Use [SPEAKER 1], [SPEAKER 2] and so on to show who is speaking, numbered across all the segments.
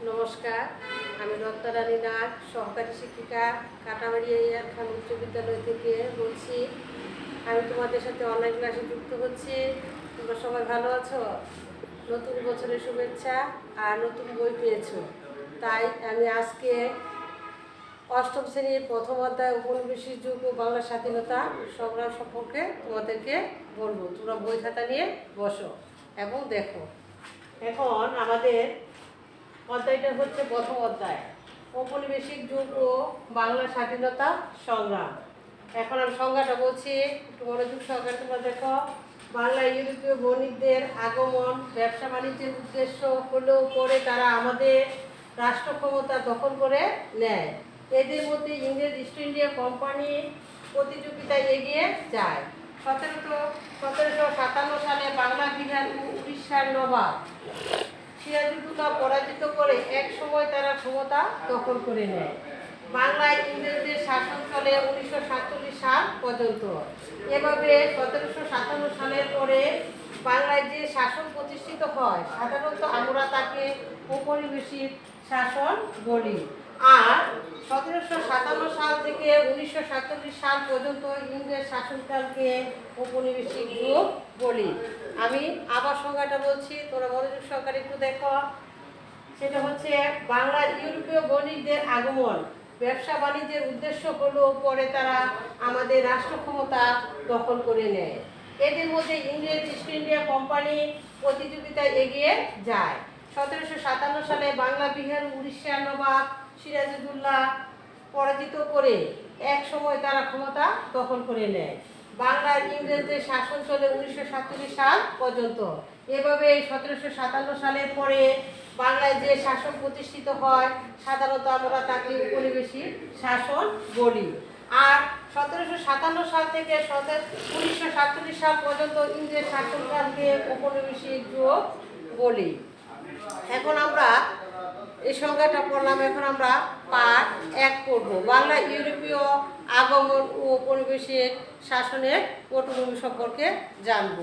[SPEAKER 1] নমস্কার, আমি রত্নারানী নাগ, সহকারী শিক্ষিকা, কাটাবাড়ি এয়ার খান উচ্চ বিদ্যালয় থেকে বলছি। আমি তোমাদের সাথে অনলাইন ক্লাসে যুক্ত হচ্ছি। তোমরা সবাই ভালো আছো? নতুন বছরের শুভেচ্ছা আর নতুন বই পেয়েছো, তাই আমি আজকে অষ্টম শ্রেণীর প্রথম অধ্যায় উপনিবেশিক যুগ ও বাংলার স্বাধীনতা সংগ্রাম সম্পর্কে তোমাদেরকে বলবো। তোমরা বই খাতা নিয়ে বসো এবং দেখো। এখন আমাদের অধ্যায়টা হচ্ছে প্রথম অধ্যায়, ঔপনিবেশিক যুগ ও বাংলা স্বাধীনতা সংগ্রাম। এখন আমি সংজ্ঞাটা বলছি, একটু মনোযোগ সহকারে তোমরা দেখো। বাংলা ইউরোপীয় বণিকদের আগমন, ব্যবসা বাণিজ্যের উদ্দেশ্য হলেও পরে তারা আমাদের রাষ্ট্র ক্ষমতা দখল করে নেয়। এদের মধ্যে ইংরেজ ইস্ট ইন্ডিয়া কোম্পানি প্রতিযোগিতায় এগিয়ে যায়। 1757 সালে বাংলা, বিহার ও উড়িষ্যার নবাব সিরাজউদ্দৌলা পরাজিত করে এক সময় তারা ক্ষমতা দখল করে নেয়। বাংলায় ইংরেজদের শাসন চলে 1947 সাল পর্যন্ত। এভাবে 1757 সালের পরে বাংলায় যে শাসন প্রতিষ্ঠিত হয়, সাধারণত আমরা তাকে ঔপনিবেশিক শাসন বলি। আর 1757 সাল থেকে 1947 সাল পর্যন্ত ইংরেজ শাসনকালকে ঔপনিবেশিক যুগ বলি। আমি আবার সংজ্ঞাটা বলছি, তোরা মনোযোগ সহকারে একটু দেখো। সেটা হচ্ছে বাংলার ইউরোপীয় বণিকদের আগমন, ব্যবসা বাণিজ্যের উদ্দেশ্য হলো পরে তারা আমাদের রাষ্ট্র ক্ষমতা দখল করে নেয়। এদের মধ্যে ইংরেজ ইস্ট ইন্ডিয়া কোম্পানি প্রতিযোগিতায় এগিয়ে যায়। 1757 সালে বাংলা, বিহার, উড়িষ্যার নবাব সিরাজউদ্দৌলা পরাজিত করে এক সময় তারা ক্ষমতা দখল করে নেয়। বাংলার ইংরেজদের শাসন চলে 1947 সাল পর্যন্ত। এভাবে 1757 সালের পরে বাংলায় যে শাসন প্রতিষ্ঠিত হয়, সাধারণত আমরা তাকে উপনিবেশিক শাসন বলি। আর 1757 সাল থেকে 1947 সাল পর্যন্ত ইংরেজ শাসনকালকে ঔপনিবেশিক যুগ বলি। এখন আমরা এই সংজ্ঞাটা পড়লাম। এখন আমরা পাঠ 1 পড়ব। বাংলা ইউরোপীয় আগমন ও ঔপনিবেশিক শাসনের পটভূমি সম্পর্কে জানব।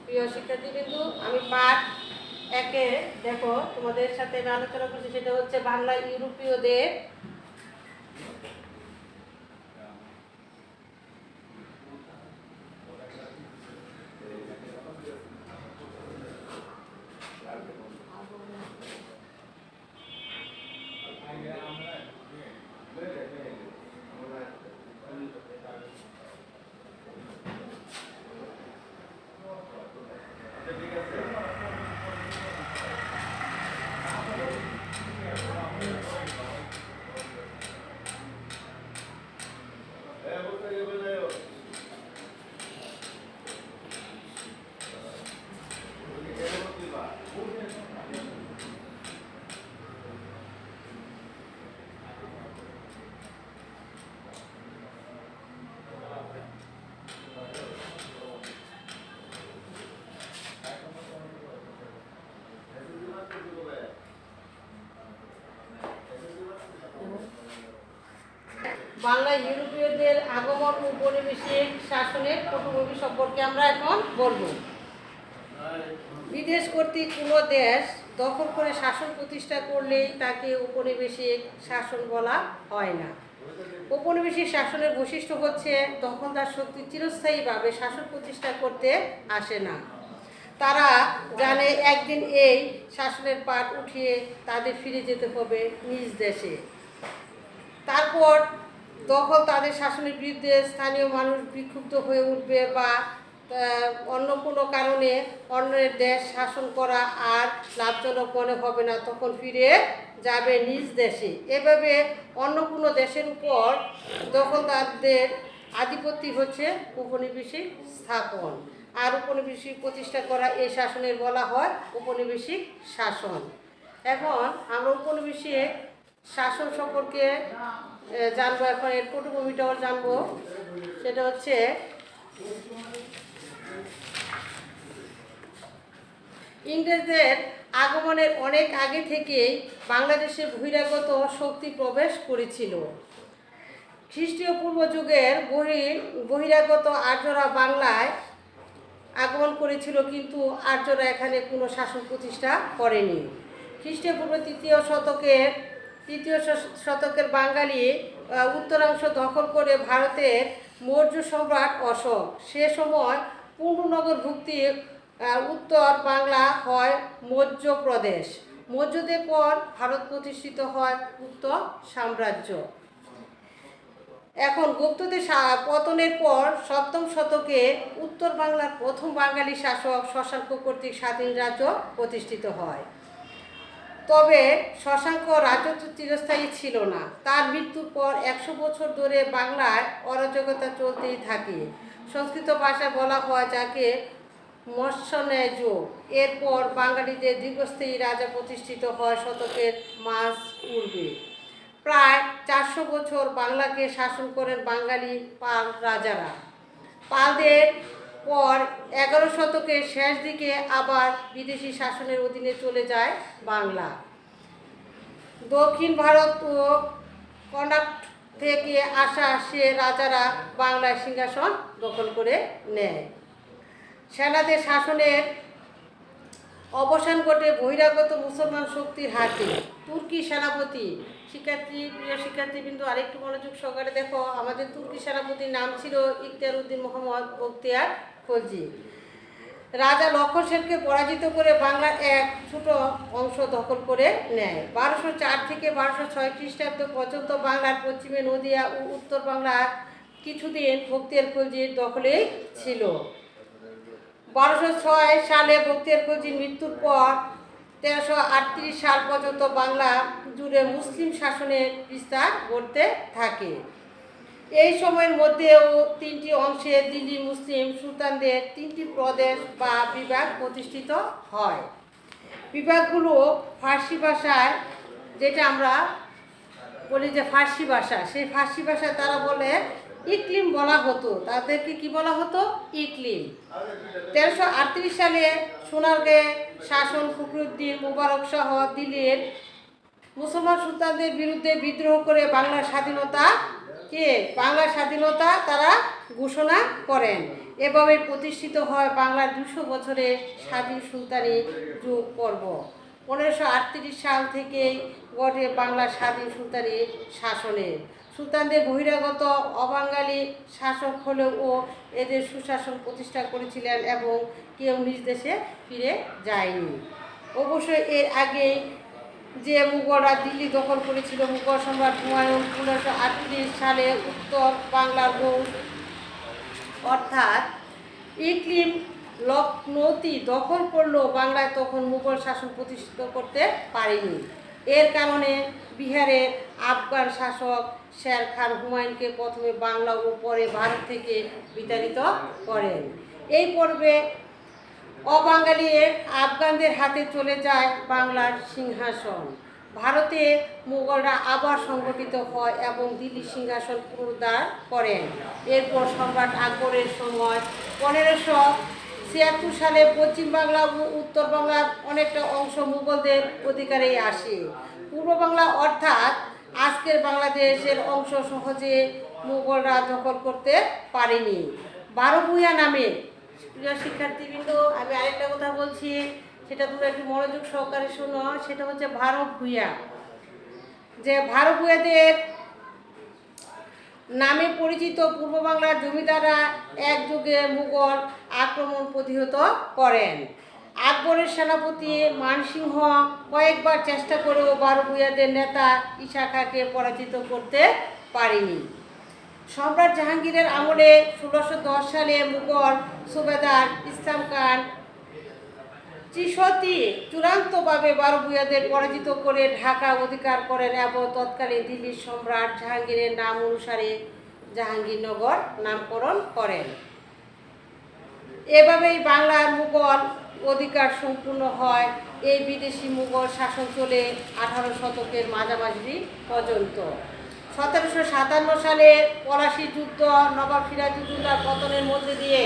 [SPEAKER 1] প্রিয় শিক্ষার্থীবৃন্দ, আমি পাঠ 1-এ দেখো তোমাদের সাথে আমি আলোচনা করছি। সেটা হচ্ছে বাংলা ইউরোপীয়দের বাংলা ইউরোপীয়দের আগমন ও ঔপনিবেশিক শাসনের পটভূমি সম্পর্কে আমরা এখন বলবো। বিদেশ কর্তৃক কোনো দেশ দখল করে শাসন প্রতিষ্ঠা করলেই তাকে ঔপনিবেশিক শাসন বলা হয় না। ঔপনিবেশিক শাসনের বৈশিষ্ট্য হচ্ছে দখলদার শক্তি চিরস্থায়ীভাবে শাসন প্রতিষ্ঠা করতে আসে না। তারা জানে একদিন এই শাসনের পাট উঠিয়ে তাদের ফিরে যেতে হবে নিজ দেশে। তারপর তখন তাদের শাসনের বিরুদ্ধে স্থানীয় মানুষ বিক্ষুব্ধ হয়ে উঠবে বা অন্য কোনো কারণে অন্যের দেশ শাসন করা আর লাভজনক মনে হবে না, তখন ফিরে যাবে নিজ দেশে। এভাবে অন্য কোনো দেশের উপর যখন তাদের আধিপত্য হচ্ছে উপনিবেশিক স্থাপন, আর উপনিবেশিক প্রতিষ্ঠা করা এই শাসনের বলা হয় উপনিবেশিক শাসন। এখন আমরা উপনিবেশিক শাসন সম্পর্কে জানবো, এখন এর পটভূমিটাও জানবো। সেটা হচ্ছে ইংরেজদের আগমনের অনেক আগে থেকেই বাংলাদেশে বহিরাগত শক্তি প্রবেশ করেছিল। খ্রিস্টীয় পূর্ব যুগের বহিরাগত আর্যরা বাংলায় আগমন করেছিল, কিন্তু আর্যরা এখানে কোনো শাসন প্রতিষ্ঠা করেনি। খ্রিস্টীয় পূর্ব তৃতীয় শতকের বাঙালি উত্তরাংশ দখল করে ভারতের মৌর্য সম্রাট অশোক সে সময় পূর্ণনগরভুক্তি উত্তর বাংলা হয় মৌর্য প্রদেশ। মৌর্যদের পর ভারত প্রতিষ্ঠিত হয় গুপ্ত সাম্রাজ্য। এখন গুপ্তদের পতনের পর সপ্তম শতকে উত্তর বাংলার প্রথম বাঙালি শাসক শশাঙ্ক কর্তৃক স্বাধীন রাজ্য প্রতিষ্ঠিত হয়। তবে শশাঙ্ক রাজত্ব চিরস্থায়ী ছিল না। তার মৃত্যুর পর 100 বছর ধরে বাংলায় অরাজকতা চলতেই থাকে। সংস্কৃত ভাষায় বলা হয় যাকে মৎস্যন্যায় যুগ। এরপর বাঙালিদের দীর্ঘস্থায়ী রাজা প্রতিষ্ঠিত হয় শতকের মাঝ পূর্বে। প্রায় 400 বছর বাংলাকে শাসন করেন বাঙালি পাল রাজারা। পালদের পর 11 শতকের শেষ দিকে আবার বিদেশি শাসনের অধীনে চলে যায় বাংলা। দক্ষিণ ভারত ও কর্ণাটক থেকে আসা সে রাজারা বাংলার সিংহাসন দখল করে নেয়। সেনাদের শাসনের অবসান ঘটে বহিরাগত মুসলমান শক্তির হাতে। তুর্কি সেনাপতি প্রিয় শিক্ষার্থীবৃন্দ আরেকটু মনোযোগ সহকারে দেখো, আমাদের তুর্কি সেনাপতির নাম ছিল ইখতিয়ার উদ্দিন মোহাম্মদ বখতিয়ার খলজি। রাজা লক্ষণ সেনকে পরাজিত করে বাংলার এক ছোট অংশ দখল করে নেয়। 1204 থেকে 1206 খ্রিস্টাব্দ পর্যন্ত বাংলার পশ্চিমে নদিয়া ও উত্তর বাংলার কিছুদিন বখতিয়ার খলজির দখলেই ছিল। 1206 সালে বখতিয়ার খলজির মৃত্যুর পর 1338 সাল পর্যন্ত বাংলা জুড়ে মুসলিম শাসনের বিস্তার ঘটতে থাকে। এই সময়ের মধ্যেও 3টি অংশে দিল্লি মুসলিম সুলতানদের 3টি প্রদেশ বা বিভাগ প্রতিষ্ঠিত হয়। বিভাগগুলো ফার্সি ভাষায়, যেটা আমরা বলি যে ফার্সি ভাষা, সেই ফার্সি ভাষায় তারা বলে ইকলিম বলা হতো। তাদেরকে কি বলা হতো? ইকলিম। 1338 সালে সোনারগাঁয়ে শাসন ফখরুদ্দিন মুবারক সহ দিল্লির মুসলমান সুলতানদের বিরুদ্ধে বিদ্রোহ করে বাংলার স্বাধীনতা তারা ঘোষণা করেন। এভাবে প্রতিষ্ঠিত হয় বাংলার 200 বছরের স্বাধীন সুলতানি যুগ পর্ব। 1538 সাল থেকেই ঘটে বাংলার স্বাধীন সুলতানি শাসনের। সুলতানদের বহিরাগত অবাঙালি শাসক হলেও এদের সুশাসন প্রতিষ্ঠা করেছিলেন এবং কেউ নিজ দেশে ফিরে যায়নি। অবশ্যই এর আগে যে মুঘলরা দিল্লি দখল করেছিল, মুঘল সম্রাট হুমায়ুন 1538 সালে উত্তর বাংলার গৌড় অর্থাৎ ইকলিম লখনৌতি দখল করলেও বাংলায় তখন মুঘল শাসন প্রতিষ্ঠিত করতে পারেনি। এর কারণে বিহারের আফগান শাসক শের খান হুমায়ুনকে প্রথমে বাংলা ও পরে ভারত থেকে বিতাড়িত করেন। এই পর্বে অবাঙালি আফগানদের হাতে চলে যায় বাংলার সিংহাসন। ভারতে মুঘলরা আবার সংগঠিত হয় এবং দিল্লি সিংহাসন পুনরুদ্ধার করেন। এরপর সম্রাট আকবরের সময় 1576 সালে পশ্চিম বাংলা ও উত্তর বাংলার অনেকটা অংশ মুঘলদের অধিকারে আসে। পূর্ব বাংলা অর্থাৎ আজকের বাংলাদেশের অংশ সহজে মুঘলরা দখল করতে পারেনি। 12 ভূঁইয়া নামে, প্রিয় শিক্ষার্থীবৃন্দ আমি আরেকটা কথা বলছি, সেটা তোমরা একটু মনোযোগ সহকারে শোনো। সেটা হচ্ছে 12 ভূঁইয়া। যে 12 ভূঁইয়াদের নামে পরিচিত পূর্ব বাংলার জমিদাররা এক যুগে মুঘল আক্রমণ প্রতিহত করেন। আকবরের সেনাপতি মানসিংহ কয়েকবার চেষ্টা করেও বারো ভূঁইয়াদের নেতা ঈশা খাঁকে পরাজিত করতে পারেনি। সম্রাট জাহাঙ্গীরের আমলে 1610 সালে মুঘল সুবেদার ইসলাম খান চিশতি চূড়ান্তভাবে বারো ভূঁইয়াদের পরাজিত করে ঢাকা অধিকার করেন এবং তৎকালীন দিল্লির সম্রাট জাহাঙ্গীরের নাম অনুসারে জাহাঙ্গীরনগর নামকরণ করেন। এভাবেই বাংলার মুঘল অধিকার সম্পূর্ণ হয়। এই বিদেশি মুঘল শাসন চলে 18 শতকের মাঝামাঝি পর্যন্ত। 1757 সালে পলাশী যুদ্ধ, নবাব সিরাজউদ্দৌলার পতনের মধ্যে দিয়ে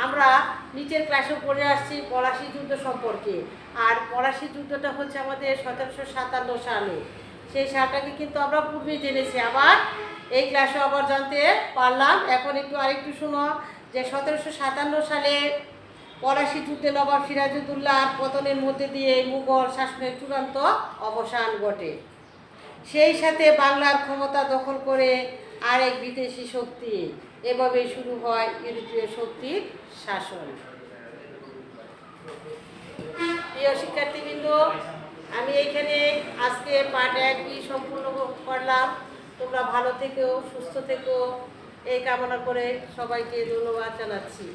[SPEAKER 1] আমরা নিচের ক্লাসে পড়ে আসছি পলাশী যুদ্ধ সম্পর্কে। আর পলাশী যুদ্ধটা হচ্ছে আমাদের 1757 সালে। সেই সালটাকে কিন্তু আমরা পূর্বেই জেনেছি, আবার এই ক্লাসে আবার জানতে পারলাম। এখন আরেকটু শুনো যে 1757 সালে পলাশী যুদ্ধে নবাব সিরাজউদ্দৌলার পতনের মধ্যে দিয়ে মুঘল শাসনের চূড়ান্ত অবসান ঘটে। সেই সাথে বাংলার ক্ষমতা দখল করে আরেক বিদেশি শক্তি। এভাবে শুরু হয় ইউরোপীয় শক্তির শাসন। প্রিয় শিক্ষার্থীবৃন্দ, আমি এইখানে আজকে পার্ট 1 সম্পূর্ণ করলাম। তোমরা ভালো থেকো, সুস্থ থেকো, এই কামনা করে সবাইকে ধন্যবাদ জানাচ্ছি।